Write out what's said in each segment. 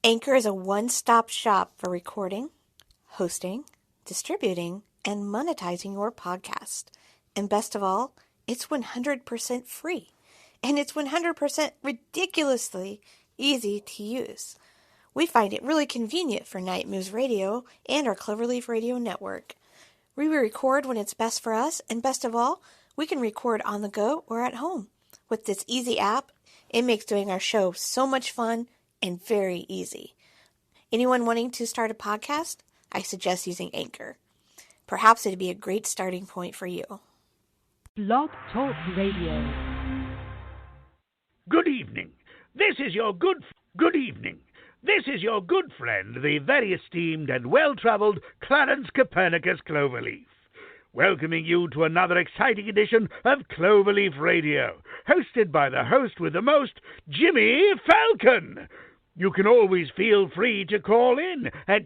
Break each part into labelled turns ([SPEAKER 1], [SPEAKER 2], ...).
[SPEAKER 1] Anchor is a one-stop shop for recording, hosting, distributing, and monetizing your podcast. And best of all, it's 100% free. And it's 100% ridiculously easy to use. We find it really convenient for Night Moves Radio and our Cloverleaf Radio network. We record when it's best for us, and best of all, we can record on the go or at home. With this easy app, it makes doing our show so much fun and very easy. Anyone wanting to start a podcast? I suggest using Anchor. Perhaps it'd be a great starting point for you.
[SPEAKER 2] Blog Talk Radio.
[SPEAKER 3] Good evening. This is your good friend, the very esteemed and well-traveled Clarence Copernicus Cloverleaf, welcoming you to another exciting edition of Cloverleaf Radio, hosted by the host with the most, Jimmy Falcon. You can always feel free to call in at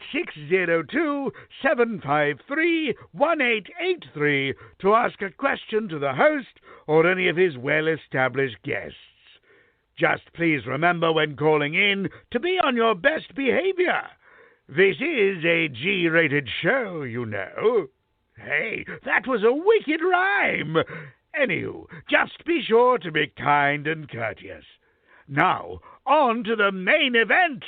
[SPEAKER 3] 602-753-1883 to ask a question to the host or any of his well-established guests. Just please remember when calling in to be on your best behavior. This is a G-rated show, you know. Hey, that was a wicked rhyme. Anywho, just be sure to be kind and courteous. Now, on to the main event.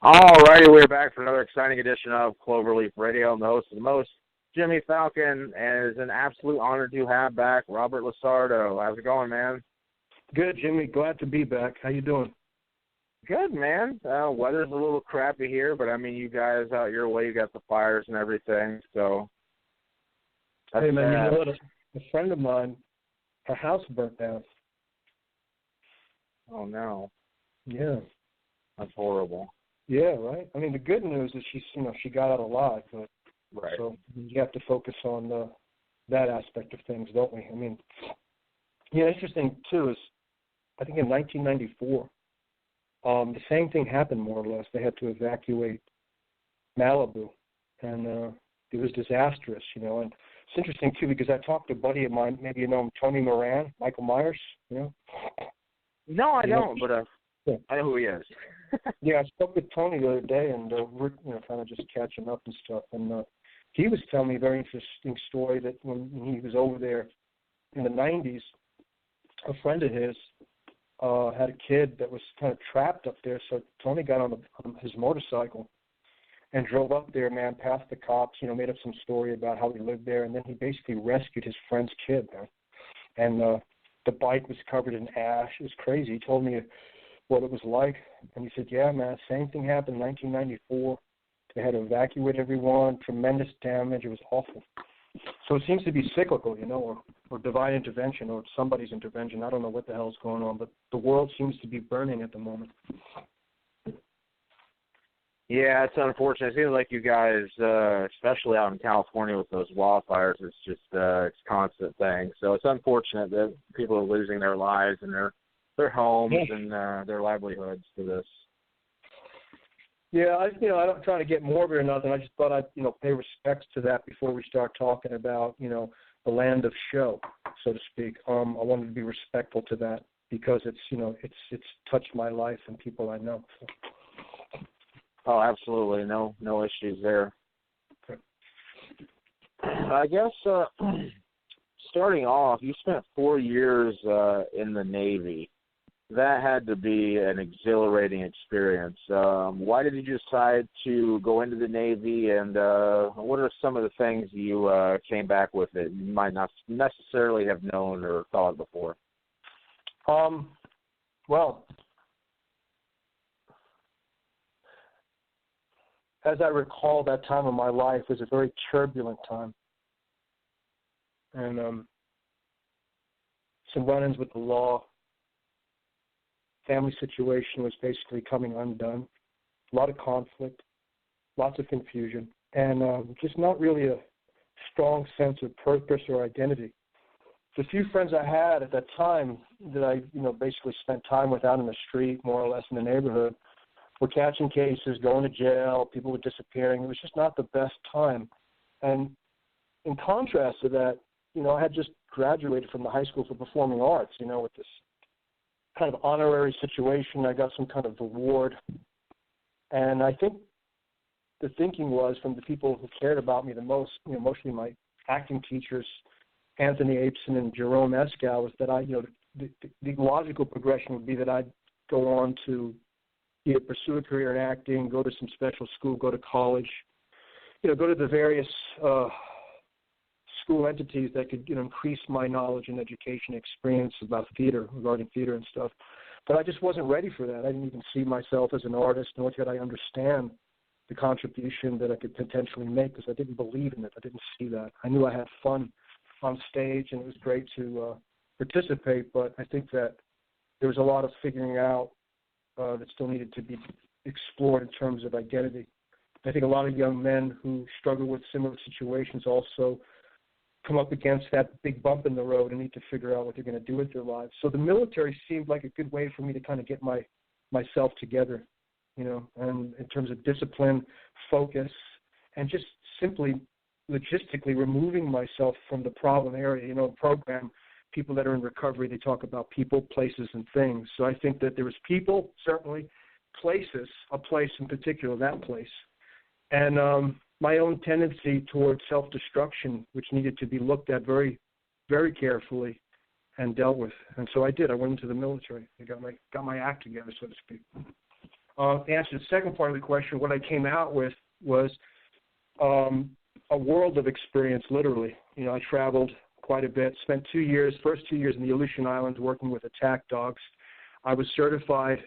[SPEAKER 4] Alrighty, we're back for another exciting edition of Cloverleaf Radio. I'm the host of the most, Jimmy Falcon, and it's an absolute honor to have back Robert LaSardo. How's it going, man?
[SPEAKER 5] Good, Jimmy. Glad to be back. How you doing?
[SPEAKER 4] Good, man. Weather's a little crappy here, but I mean, you guys out your way, you got the fires and everything, so.
[SPEAKER 5] Hey, man, you know what? A friend of mine, her house burnt down.
[SPEAKER 4] Oh, no.
[SPEAKER 5] Yeah.
[SPEAKER 4] That's horrible.
[SPEAKER 5] Yeah, right. I mean, the good news is she got out alive, but
[SPEAKER 4] right.
[SPEAKER 5] So you have to focus on that aspect of things, don't we? I mean, interesting too is I think in 1994, the same thing happened more or less. They had to evacuate Malibu, and it was disastrous, And it's interesting too because I talked to a buddy of mine, maybe you know him, Tony Moran, Michael Myers,
[SPEAKER 4] No, I don't, but
[SPEAKER 5] yeah.
[SPEAKER 4] I know who he is.
[SPEAKER 5] Yeah, I spoke with Tony the other day, and we're kind of just catching up and stuff. And he was telling me a very interesting story that when he was over there in the 90s, a friend of his had a kid that was kind of trapped up there. So Tony got on his motorcycle and drove up there, man, past the cops, made up some story about how he lived there, and then he basically rescued his friend's kid, man. And the bike was covered in ash. It was crazy. He told me what it was like, and he said, yeah, man, same thing happened in 1994. They had to evacuate everyone, tremendous damage. It was awful. So it seems to be cyclical, or divine intervention, or somebody's intervention. I don't know what the hell's going on, but the world seems to be burning at the moment.
[SPEAKER 4] Yeah, it's unfortunate. It seems like you guys, especially out in California with those wildfires, it's just it's a constant thing. So it's unfortunate that people are losing their lives and their homes and their livelihoods to this.
[SPEAKER 5] Yeah, I don't try to get morbid or nothing. I just thought I'd, pay respects to that before we start talking about, the land of show, so to speak. I wanted to be respectful to that because it's touched my life and people I know. So.
[SPEAKER 4] Oh, absolutely, no issues there. Okay. I guess starting off, you spent 4 years in the Navy. That had to be an exhilarating experience. Why did you decide to go into the Navy, and what are some of the things you came back with that you might not necessarily have known or thought before?
[SPEAKER 5] Well, as I recall, that time of my life was a very turbulent time. And some run-ins with the law. Family situation was basically coming undone. A lot of conflict, lots of confusion, and just not really a strong sense of purpose or identity. The few friends I had at that time that I, basically spent time with out in the street, more or less in the neighborhood, were catching cases, going to jail, people were disappearing. It was just not the best time. And in contrast to that, I had just graduated from the high school for performing arts, with this kind of honorary situation. I got some kind of award. And I think the thinking was from the people who cared about me the most, mostly my acting teachers, Anthony Apeson and Jerome Escal, was that the logical progression would be that I'd go on to either pursue a career in acting, go to some special school, go to college, go to the various school entities that could increase my knowledge and education experience about theater, regarding theater and stuff. But I just wasn't ready for that. I didn't even see myself as an artist, nor did I understand the contribution that I could potentially make because I didn't believe in it. I didn't see that. I knew I had fun on stage and it was great to participate, but I think that there was a lot of figuring out that still needed to be explored in terms of identity. I think a lot of young men who struggle with similar situations also come up against that big bump in the road and need to figure out what they're going to do with their lives. So the military seemed like a good way for me to kind of get myself together, and in terms of discipline, focus, and just simply logistically removing myself from the problem area. Program, people that are in recovery, they talk about people, places, and things. So I think that there was people, certainly, places, a place in particular, that place. And my own tendency towards self-destruction, which needed to be looked at very, very carefully and dealt with. And so I did. I went into the military. I got my act together, so to speak. To answer the second part of the question, what I came out with was a world of experience, literally. I traveled quite a bit, spent first 2 years in the Aleutian Islands working with attack dogs. I was certified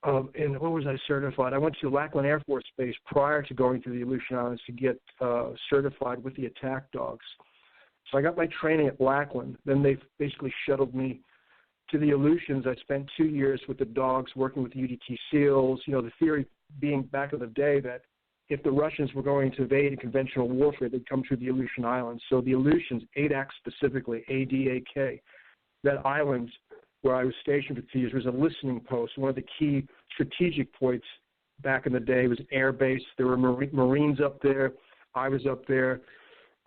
[SPEAKER 5] what was I certified? I went to Lackland Air Force Base prior to going to the Aleutian Islands to get certified with the attack dogs. So I got my training at Lackland. Then they basically shuttled me to the Aleutians. I spent 2 years with the dogs working with the UDT SEALs. The theory being back in the day that if the Russians were going to evade in conventional warfare, they'd come through the Aleutian Islands. So the Aleutians, ADAC specifically, ADAK, that island where I was stationed for 2 years was a listening post. One of the key strategic points back in the day was air base. There were Marines up there. I was up there.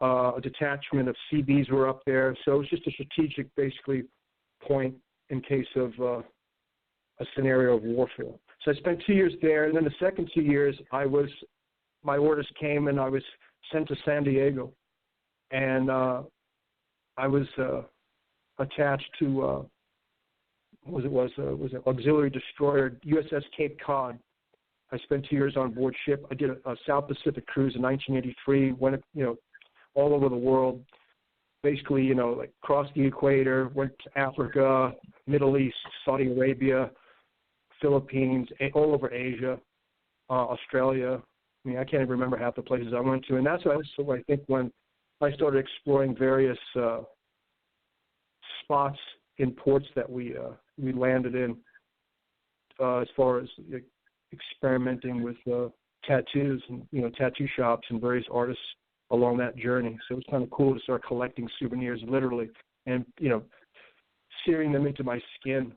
[SPEAKER 5] A detachment of CBs were up there. So it was just a strategic, basically, point in case of a scenario of warfare. So I spent 2 years there. And then the second 2 years, my orders came and I was sent to San Diego. And I was attached to was it auxiliary destroyer USS Cape Cod. I spent 2 years on board ship. I did a South Pacific cruise in 1983. Went all over the world. Basically, like crossed the equator. Went to Africa, Middle East, Saudi Arabia, Philippines, all over Asia, Australia. I can't even remember half the places I went to. And that's what I think when I started exploring various spots in ports that we landed in, as far as experimenting with tattoos and tattoo shops and various artists along that journey. So it was kind of cool to start collecting souvenirs, literally, and searing them into my skin,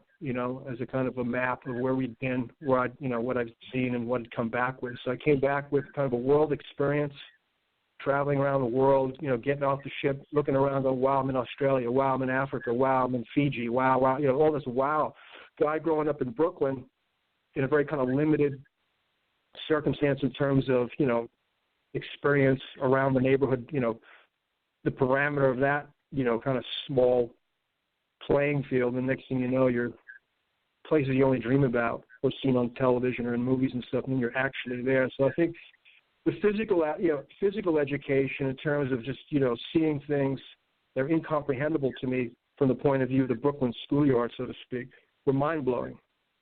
[SPEAKER 5] as a kind of a map of where we'd been, what I've seen and what I'd come back with. So I came back with kind of a world experience, traveling around the world, getting off the ship, looking around, going, wow, I'm in Australia, wow, I'm in Africa, wow, I'm in Fiji, wow, all this wow. Guy growing up in Brooklyn in a very kind of limited circumstance in terms of, experience around the neighborhood, the parameter of that, kind of small playing field. And next thing you know, you're places you only dream about or seen on television or in movies and stuff, and then you're actually there. So I think the physical education in terms of just, seeing things that are incomprehensible to me from the point of view of the Brooklyn schoolyard, so to speak, were mind-blowing.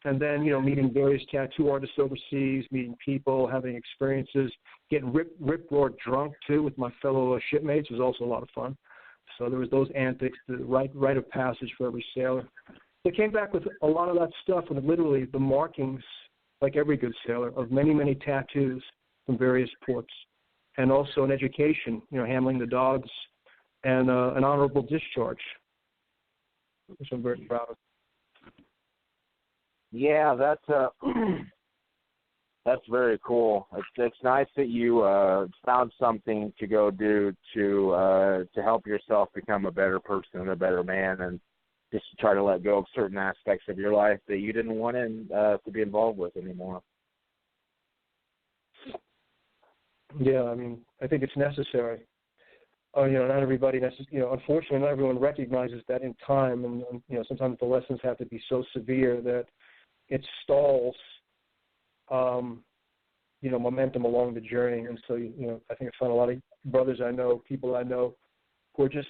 [SPEAKER 5] And then, meeting various tattoo artists overseas, meeting people, having experiences, getting rip-roared drunk, too, with my fellow shipmates was also a lot of fun. So there was those antics, the rite of passage for every sailor. They came back with a lot of that stuff, and literally the markings, like every good sailor, of many, many tattoos from various ports, and also an education, handling the dogs, and an honorable discharge, which I'm very proud of.
[SPEAKER 4] Yeah, that's that's very cool. It's nice that you found something to go do to help yourself become a better person and a better man, and just to try to let go of certain aspects of your life that you didn't want to be involved with anymore.
[SPEAKER 5] Yeah, I think it's necessary. Not everybody unfortunately, not everyone recognizes that in time, and sometimes the lessons have to be so severe that it stalls, momentum along the journey. And so, I think I find a lot of brothers I know, people I know, who are just,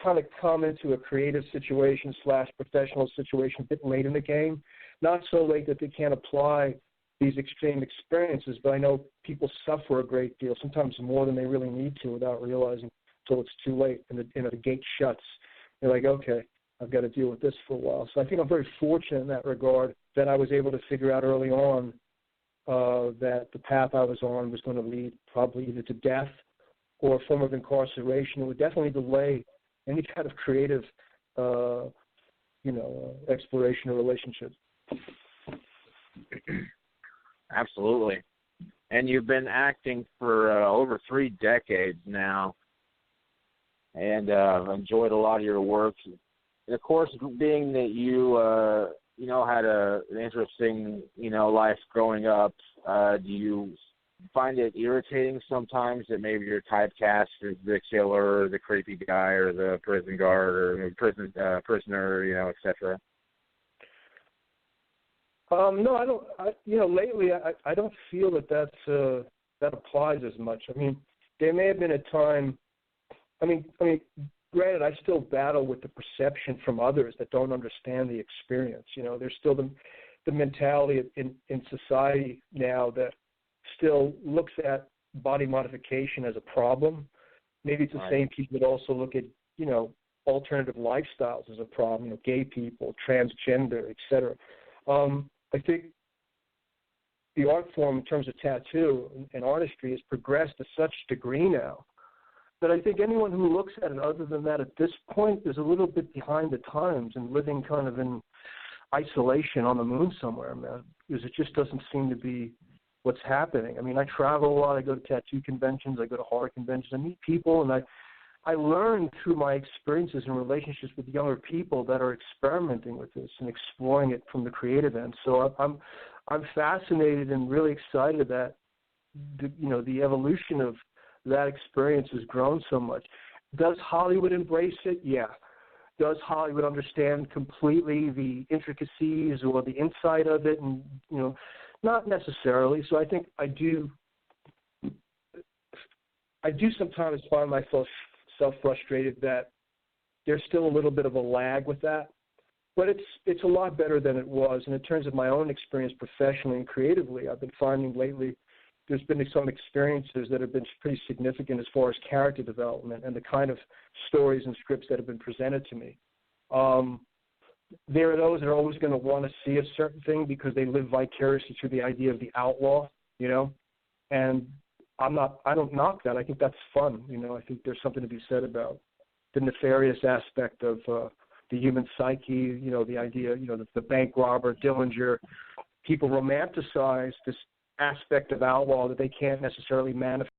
[SPEAKER 5] kind of come into a creative situation / professional situation a bit late in the game, not so late that they can't apply these extreme experiences, but I know people suffer a great deal, sometimes more than they really need to, without realizing until it's too late and the gate shuts. They're like, okay, I've got to deal with this for a while. So I think I'm very fortunate in that regard that I was able to figure out early on that the path I was on was going to lead probably either to death or a form of incarceration. It would definitely delay any kind of creative, exploration or relationship.
[SPEAKER 4] Absolutely. And you've been acting for over 3 decades now, and I've enjoyed a lot of your work. And of course, being that you, had an interesting, life growing up, do you find it irritating sometimes that maybe you're typecast as the killer or the creepy guy or the prison guard or prisoner, et cetera?
[SPEAKER 5] No, I don't. Lately, I don't feel that applies as much. There may have been a time. Granted, I still battle with the perception from others that don't understand the experience. There's still the mentality in society now that still looks at body modification as a problem. Maybe it's the same people that also look at alternative lifestyles as a problem. Gay people, transgender, etc. I think the art form in terms of tattoo and artistry has progressed to such degree now that I think anyone who looks at it other than that at this point is a little bit behind the times and living kind of in isolation on the moon somewhere, man, because it just doesn't seem to be what's happening. I travel a lot. I go to tattoo conventions. I go to horror conventions. I meet people, and I learn through my experiences and relationships with younger people that are experimenting with this and exploring it from the creative end. So I'm fascinated and really excited that the evolution of that experience has grown so much. Does Hollywood embrace it? Yeah. Does Hollywood understand completely the intricacies or the insight of it? And not necessarily. So I think I do sometimes find myself frustrated that there's still a little bit of a lag with that, but it's a lot better than it was. And in terms of my own experience professionally and creatively, I've been finding lately there's been some experiences that have been pretty significant as far as character development and the kind of stories and scripts that have been presented to me. There are those that are always going to want to see a certain thing because they live vicariously through the idea of the outlaw, and I don't knock that. I think that's fun. I think there's something to be said about the nefarious aspect of the human psyche, the idea, the bank robber, Dillinger. People romanticize this aspect of outlaw that they can't necessarily manifest